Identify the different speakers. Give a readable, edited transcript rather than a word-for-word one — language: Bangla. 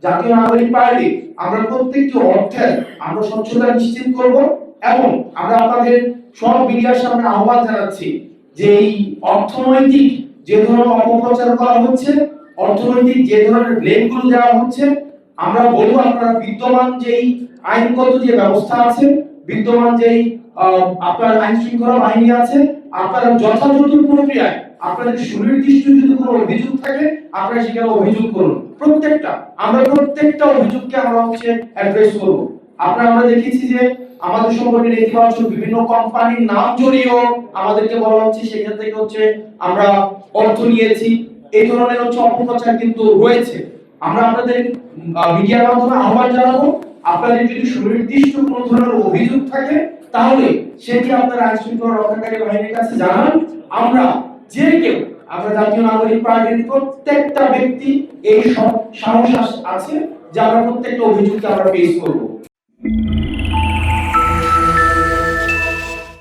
Speaker 1: জাতীয় নাগরিক পার্টি আমরা প্রত্যেকটি অর্থে আমরা স্বচ্ছতা নিশ্চিত করব এবং আমরা আপনাদের সব মিডিয়ার সামনে আহ্বান জানাচ্ছি যে এই অর্থনৈতিক যে ধরনের অপপ্রচার করা হচ্ছে, অর্থনৈতিক যে ধরনের ব্লেমগুলো দেওয়া হচ্ছে, আমরা বলবো আপনারা বিদ্যমান যেই আইনগত যে ব্যবস্থা আছে, বিদ্যমান যেই আপনার আইন শৃঙ্খলা বাহিনী আছে, আপনারা যথাযথ প্রক্রিয়ায় আপনাদের সুনির্দিষ্ট যদি কোনো অভিযোগ থাকে আপনারা সেখানে অভিযোগ করুন। আমরা প্রত্যেকটা অভিযোগকে আমরা অ্যাড্রেস করব। আমরা দেখেছি যে আমাদের সম্পর্কে নেতিবাচক বিভিন্ন কোম্পানির নাম জড়িয়েও আমাদেরকে বলা হচ্ছে সেখান থেকে আমরা অর্থ নিয়েছি, এই ধরনের অপপ্রচার কিন্তু রয়েছে। আমরা আপনাদের মিডিয়ার মাধ্যমে আহ্বান জানাবো, আপনাদের যদি সুনির্দিষ্ট কোনো ধরনের অভিযোগ থাকে তাহলে সেটি আপনারা আইন শৃঙ্খলা রক্ষাকারী বাহিনীর কাছে জানান। আমরা যে কেউ আমরা জাতীয় নাগরিক পার্টির প্রত্যেকটা ব্যক্তি এই সাহস আছে যে আমরা প্রত্যেকটা অভিযোগকে আমরা পেশ করব।